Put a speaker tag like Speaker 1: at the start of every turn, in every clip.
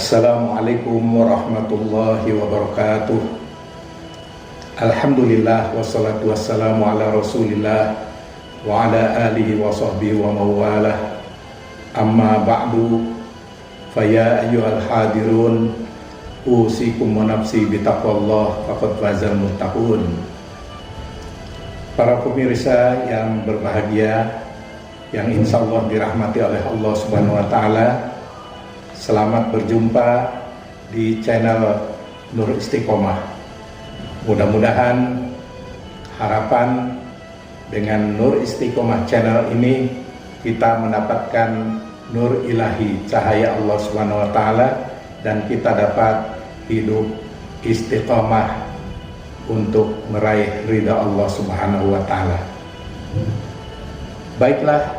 Speaker 1: Assalamualaikum warahmatullahi wabarakatuh. Alhamdulillah wassalatu wassalamu ala rasulillah wa ala alihi wa sahbihi wa mawalah. Amma ba'du, faya ayyuhal hadirun, usikum wa nafsi bitaqwallah faqad fazal muttaqun. Para pemirsa yang berbahagia, yang insya Allah dirahmati oleh Allah Subhanahu wa Ta'ala, selamat berjumpa di channel Nur Istiqomah. Mudah-mudahan harapan dengan Nur Istiqomah channel ini kita mendapatkan nur ilahi, cahaya Allah Subhanahu wa Ta'ala, dan kita dapat hidup istiqomah untuk meraih ridha Allah Subhanahu wa Ta'ala. Baiklah,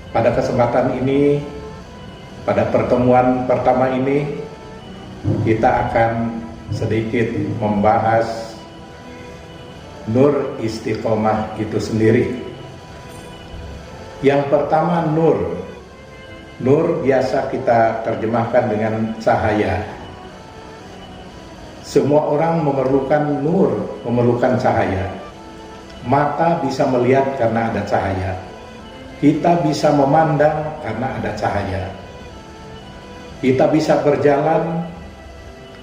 Speaker 1: pada kesempatan ini, pada pertemuan pertama ini, kita akan sedikit membahas nur istiqomah itu sendiri. Yang pertama, nur. Nur biasa kita terjemahkan dengan cahaya. Semua orang memerlukan nur, memerlukan cahaya. Mata bisa melihat karena ada cahaya. Kita bisa memandang karena ada cahaya. Kita bisa berjalan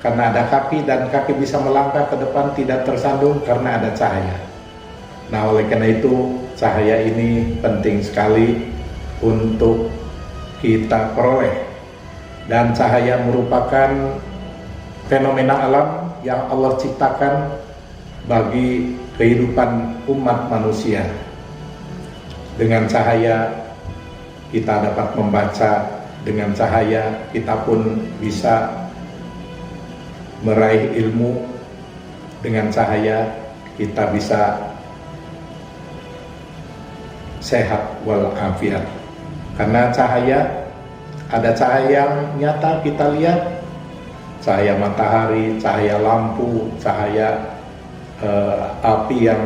Speaker 1: karena ada kaki, dan kaki bisa melangkah ke depan tidak tersandung karena ada cahaya. Nah, oleh karena itu cahaya ini penting sekali untuk kita peroleh. Dan cahaya merupakan fenomena alam yang Allah ciptakan bagi kehidupan umat manusia. Dengan cahaya kita dapat membaca, dengan cahaya kita pun bisa meraih ilmu, dengan cahaya kita bisa sehat walafiat. Karena cahaya, ada cahaya yang nyata kita lihat, cahaya matahari, cahaya lampu, cahaya api yang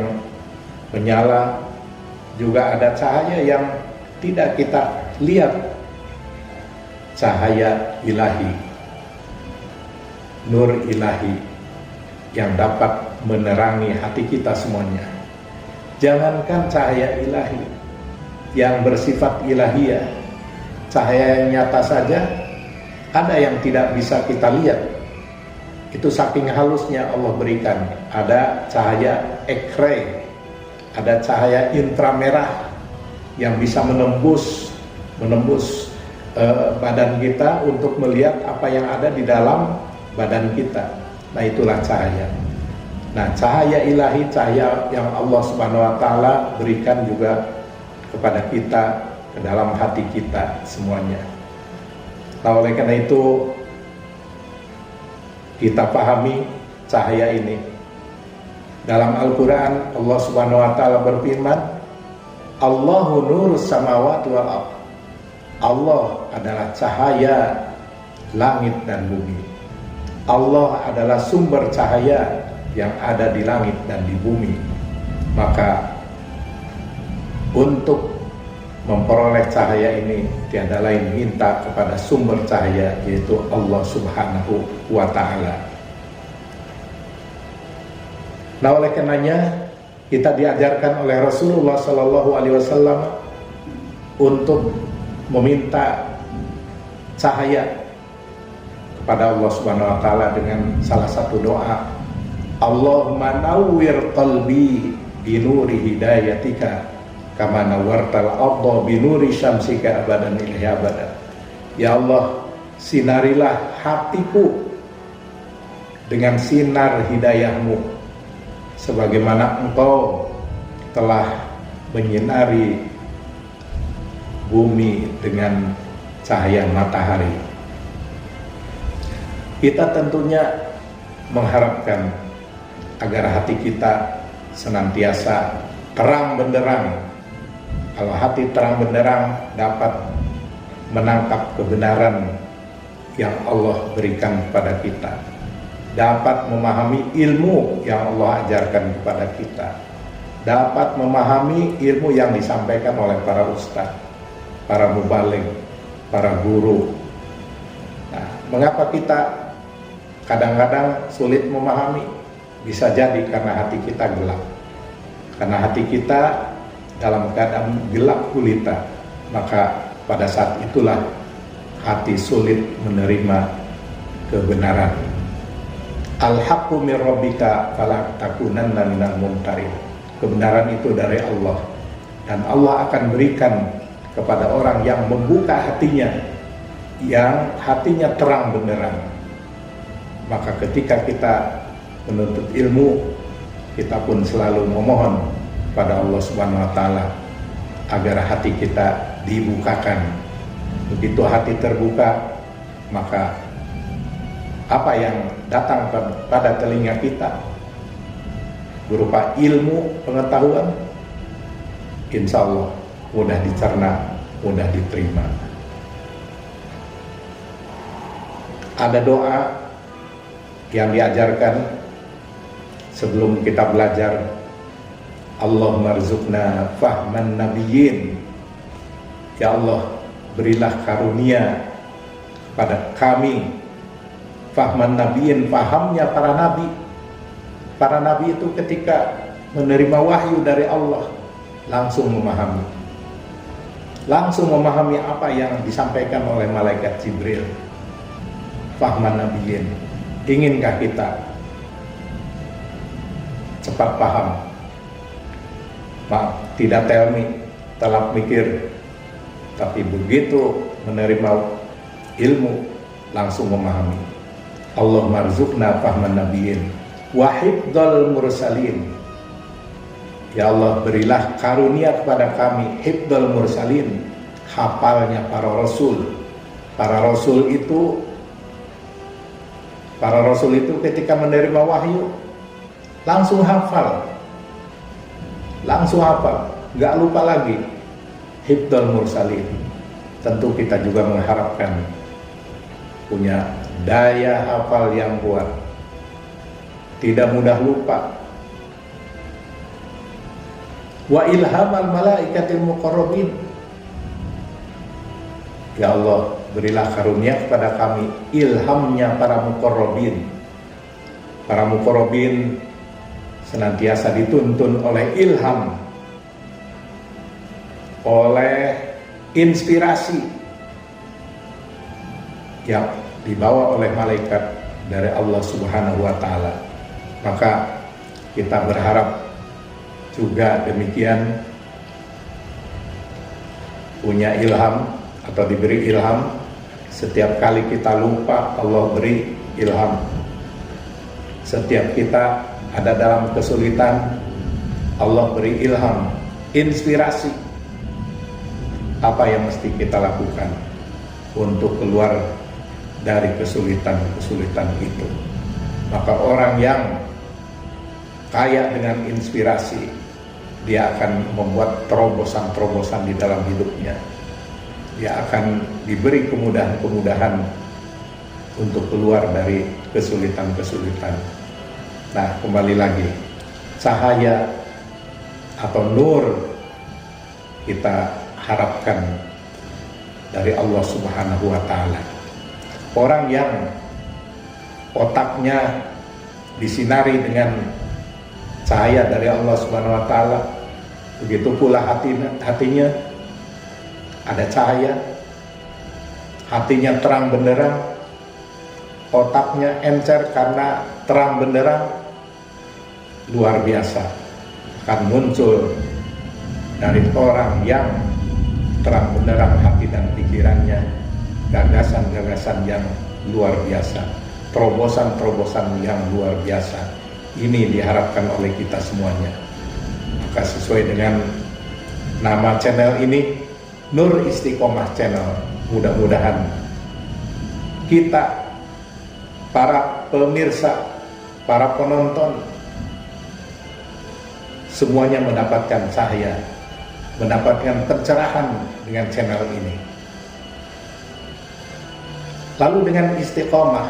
Speaker 1: menyala. Juga ada cahaya yang tidak kita lihat, cahaya ilahi, nur ilahi yang dapat menerangi hati kita semuanya. Jangankan cahaya ilahi yang bersifat ilahiyah, cahaya yang nyata saja ada yang tidak bisa kita lihat. Itu saking halusnya Allah berikan. Ada cahaya X-ray, ada cahaya inframerah yang bisa menembus badan kita untuk melihat apa yang ada di dalam badan kita. Nah, itulah cahaya. Nah, cahaya ilahi, cahaya yang Allah Subhanahu wa Ta'ala berikan juga kepada kita, ke dalam hati kita semuanya. Nah, oleh karena itu kita pahami cahaya ini. Dalam Al-Quran Allah Subhanahu wa Ta'ala berfirman, Allahu nurus samawati wal ardh. Allah adalah cahaya langit dan bumi. Allah adalah sumber cahaya yang ada di langit dan di bumi. Maka untuk memperoleh cahaya ini tiada lain minta kepada sumber cahaya, yaitu Allah Subhanahu wa Ta'ala. Nah, oleh karenanya kita diajarkan oleh Rasulullah Sallallahu Alaihi Wasallam untuk meminta cahaya kepada Allah Subhanahu wa Ta'ala dengan salah satu doa, Allahumma nawwir qalbi binuri hidayatika kama nawwartal ardha binuri syamsika abadan ilaihi abadan. Ya Allah, sinarilah hatiku dengan sinar hidayahmu sebagaimana Engkau telah menyinari bumi dengan cahaya matahari. Kita tentunya mengharapkan agar hati kita senantiasa terang benderang. Kalau hati terang benderang, dapat menangkap kebenaran yang Allah berikan kepada kita, dapat memahami ilmu yang Allah ajarkan kepada kita, dapat memahami ilmu yang disampaikan oleh para ustadz, para mubaligh, para guru. Nah, mengapa kita kadang-kadang sulit memahami? Bisa jadi karena hati kita gelap. Karena hati kita dalam keadaan gelap gulita, maka pada saat itulah hati sulit menerima kebenaran. Al-haqqu mir rabbika fala takunanna minal mumtarin. Kebenaran itu dari Allah, dan Allah akan berikan kepada orang yang membuka hatinya, yang hatinya terang benderang. Maka ketika kita menuntut ilmu, kita pun selalu memohon pada Allah Subhanahu wa taala agar hati kita dibukakan. Begitu hati terbuka, maka apa yang datang pada telinga kita berupa ilmu, pengetahuan, insya Allah mudah dicerna, mudah diterima. Ada doa yang diajarkan sebelum kita belajar. Allahumma rzuqna fahman nabiyyin. Ya Allah, berilah karunia pada kami fahman nabiyyin, pahamnya para nabi. Para nabi itu ketika menerima wahyu dari Allah langsung memahami apa yang disampaikan oleh malaikat Jibril. Fahman nabiyyin. Inginkah kita cepat paham? Maaf, tidak telat mikir, tapi begitu menerima ilmu langsung memahami. Allah marzuqna fahman nabiyyin wa hifdzal mursalin. Ya Allah, berilah karunia kepada kami hifdzal mursalin, hafalnya para rasul. Para rasul itu ketika menerima wahyu langsung hafal, nggak lupa lagi. Hifdzal mursalin. Tentu kita juga mengharapkan punya daya hafal yang kuat, tidak mudah lupa. Wa ilhamal malaikatil muqarrabin. Ya Allah, berilah karunia kepada kami ilhamnya para muqarrabin. Para muqarrabin senantiasa dituntun oleh ilham, oleh inspirasi yang dibawa oleh malaikat dari Allah Subhanahu wa taala. Maka kita berharap juga demikian, punya ilham atau diberi ilham. Setiap kali kita lupa, Allah beri ilham. Setiap kita ada dalam kesulitan, Allah beri ilham, inspirasi apa yang mesti kita lakukan untuk keluar dari kesulitan-kesulitan itu. Maka orang yang kaya dengan inspirasi, dia akan membuat terobosan-terobosan di dalam hidupnya. Dia akan diberi kemudahan-kemudahan untuk keluar dari kesulitan-kesulitan. Nah, kembali lagi, cahaya atau nur kita harapkan dari Allah Subhanahu wa taala. Orang yang otaknya disinari dengan cahaya dari Allah Subhanahu wa taala, begitu pula hatinya ada cahaya, hatinya terang benderang, otaknya encer karena terang benderang, luar biasa akan muncul dari orang yang terang benderang hati dan pikirannya gagasan-gagasan yang luar biasa, terobosan-terobosan yang luar biasa. Ini diharapkan oleh kita semuanya. Maka sesuai dengan nama channel ini, Nur Istiqomah Channel, mudah-mudahan kita, para pemirsa, para penonton, semuanya mendapatkan cahaya, mendapatkan pencerahan dengan channel ini. Lalu dengan istiqomah,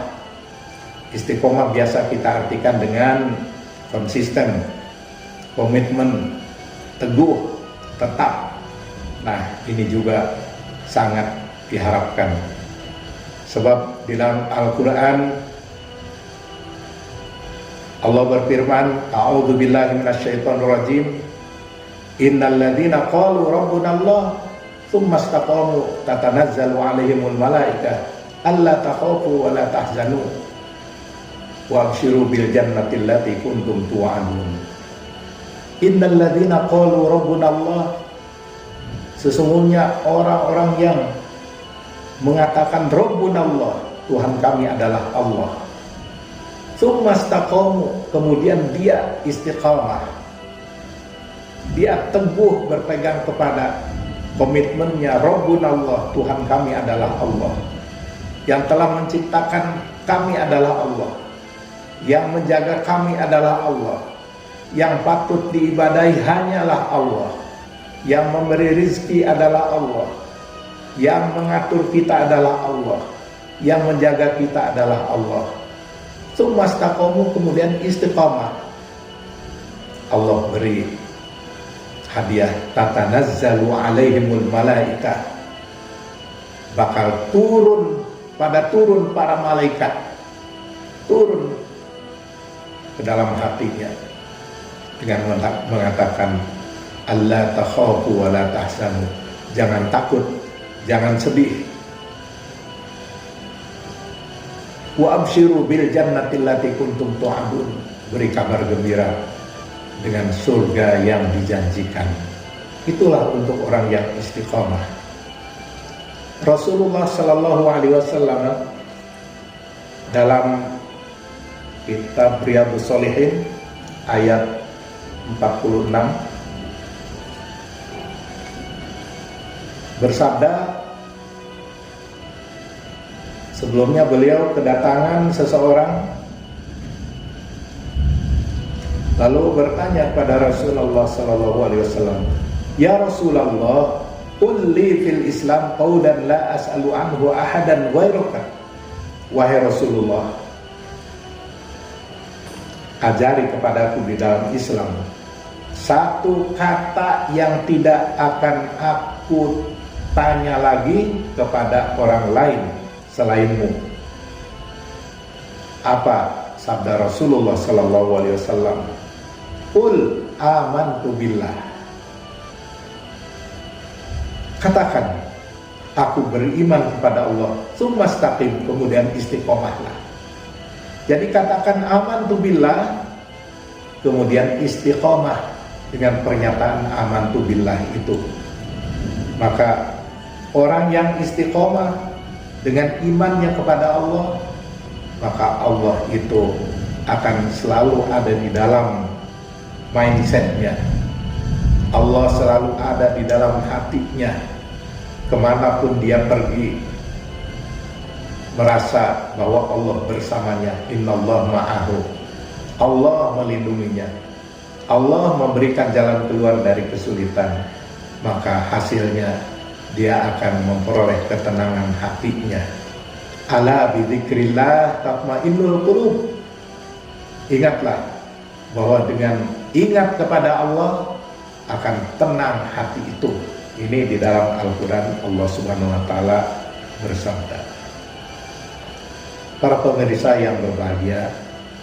Speaker 1: istiqomah biasa kita artikan dengan konsisten, komitmen, teguh, tetap. Nah, ini juga sangat diharapkan, Sebab di dalam Al-Quran Allah berfirman, A'udzu billahi minasyaitonir rajim, innal ladzina qalu rabbuna Allah tsumma istaqamu tatanazzalu 'alaihimul malaikah alla takhafu wa la tahzanu wa abshiru bil jannati allati kuntum tu'adun. Innal ladzina qalu rabbuna Allah, sesungguhnya orang-orang yang mengatakan Rabbuna Allah, Tuhan kami adalah Allah. Tsumma istaqamu, kemudian dia istiqamah, dia teguh berpegang kepada komitmennya, Rabbuna Allah, Tuhan kami adalah Allah, yang telah menciptakan kami adalah Allah, yang menjaga kami adalah Allah, yang patut diibadahi hanyalah Allah, yang memberi rizki adalah Allah, yang mengatur kita adalah Allah, yang menjaga kita adalah Allah. Tsumma istaqamu, kemudian istiqamah, Allah beri hadiah, tatanazzalu 'alaihimul malaikah, bakal turun para malaikat, turun ke dalam hatinya dengan mengatakan alla takhafu wa la tahzanu, jangan takut, jangan sedih. Wa abshiru bil jannati allati kuntum tu'adun, beri kabar gembira dengan surga yang dijanjikan. Itulah untuk orang yang istiqamah. Rasulullah sallallahu alaihi wasallam dalam kitab Riyadhus Shalihin ayat 46 bersabda, sebelumnya beliau kedatangan seseorang lalu bertanya kepada Rasulullah sallallahu alaihi wasallam, "Ya Rasulullah, qul li fil Islam qaulan la as'alu anhu ahadan ghairuka." Wahai Rasulullah, ajari kepadaku di dalam Islam satu kata yang tidak akan aku tanya lagi kepada orang lain selainmu. Apa sabda Rasulullah sallallahu alaihi wasallam? Qul amantu billah. Katakan, aku beriman kepada Allah. Tsumma istaqim, kemudian istiqomahlah. Jadi katakan amantu billah, kemudian istiqomah dengan pernyataan amantu billah itu. Maka orang yang istiqomah dengan imannya kepada Allah, maka Allah itu akan selalu ada di dalam mindsetnya. Allah selalu ada di dalam hatinya. Kemanapun dia pergi, merasa bahwa Allah bersamanya. Innallaha ma'ahu. Allah melindunginya. Allah memberikan jalan keluar dari kesulitan. Maka hasilnya dia akan memperoleh ketenangan hatinya. Ala bidzikrillah tatmainnul qulub. Ingatlah bahwa dengan ingat kepada Allah akan tenang hati itu. Ini di dalam Al-Quran Allah Subhanahu wa Ta'ala bersabda. Para pemirsa yang berbahagia,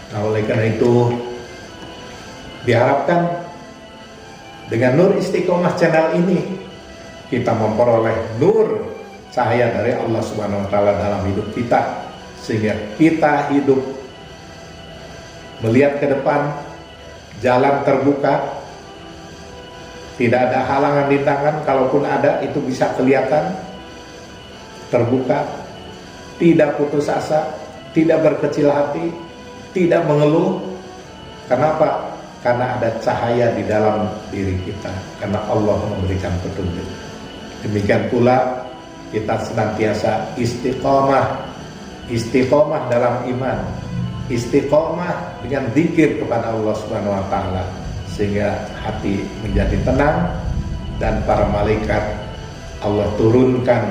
Speaker 1: nah oleh karena itu diharapkan dengan Nur Istiqomah channel ini kita memperoleh nur cahaya dari Allah Subhanahu wa Ta'ala dalam hidup kita, sehingga kita hidup melihat ke depan, jalan terbuka, tidak ada halangan rintangan, kalaupun ada itu bisa kelihatan terbuka, tidak putus asa, tidak berkecil hati, tidak mengeluh. Kenapa? Karena ada cahaya di dalam diri kita, karena Allah memberikan petunjuk. Demikian pula kita senantiasa istiqomah, istiqomah dalam iman, istiqomah dengan zikir kepada Allah Subhanahu wa Ta'ala, sehingga hati menjadi tenang dan para malaikat Allah turunkan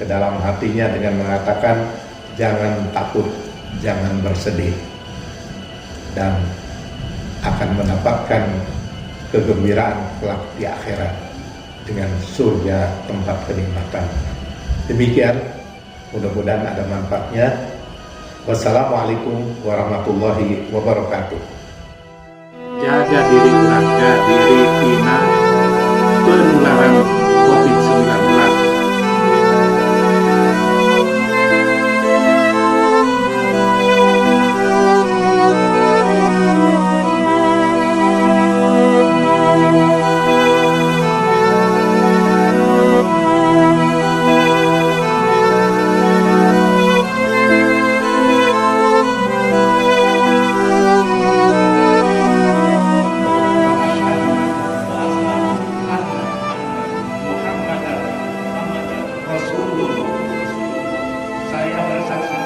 Speaker 1: ke dalam hatinya dengan mengatakan jangan takut, jangan bersedih, dan akan mendapatkan kegembiraan kelak di akhirat dengan surga tempat kenikmatan. Demikian Mudah-mudahan ada manfaatnya. Wassalamualaikum warahmatullahi wabarakatuh.
Speaker 2: Jaga diri, jaga diri tina penularan COVID-19.
Speaker 3: Saya bersaksi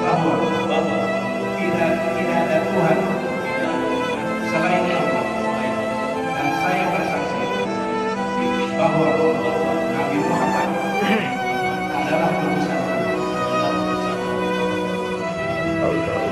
Speaker 3: bahwa tidak ada Tuhan selain Allah, dan saya bersaksi bahwa Nabi Muhammad adalah utusan Allah.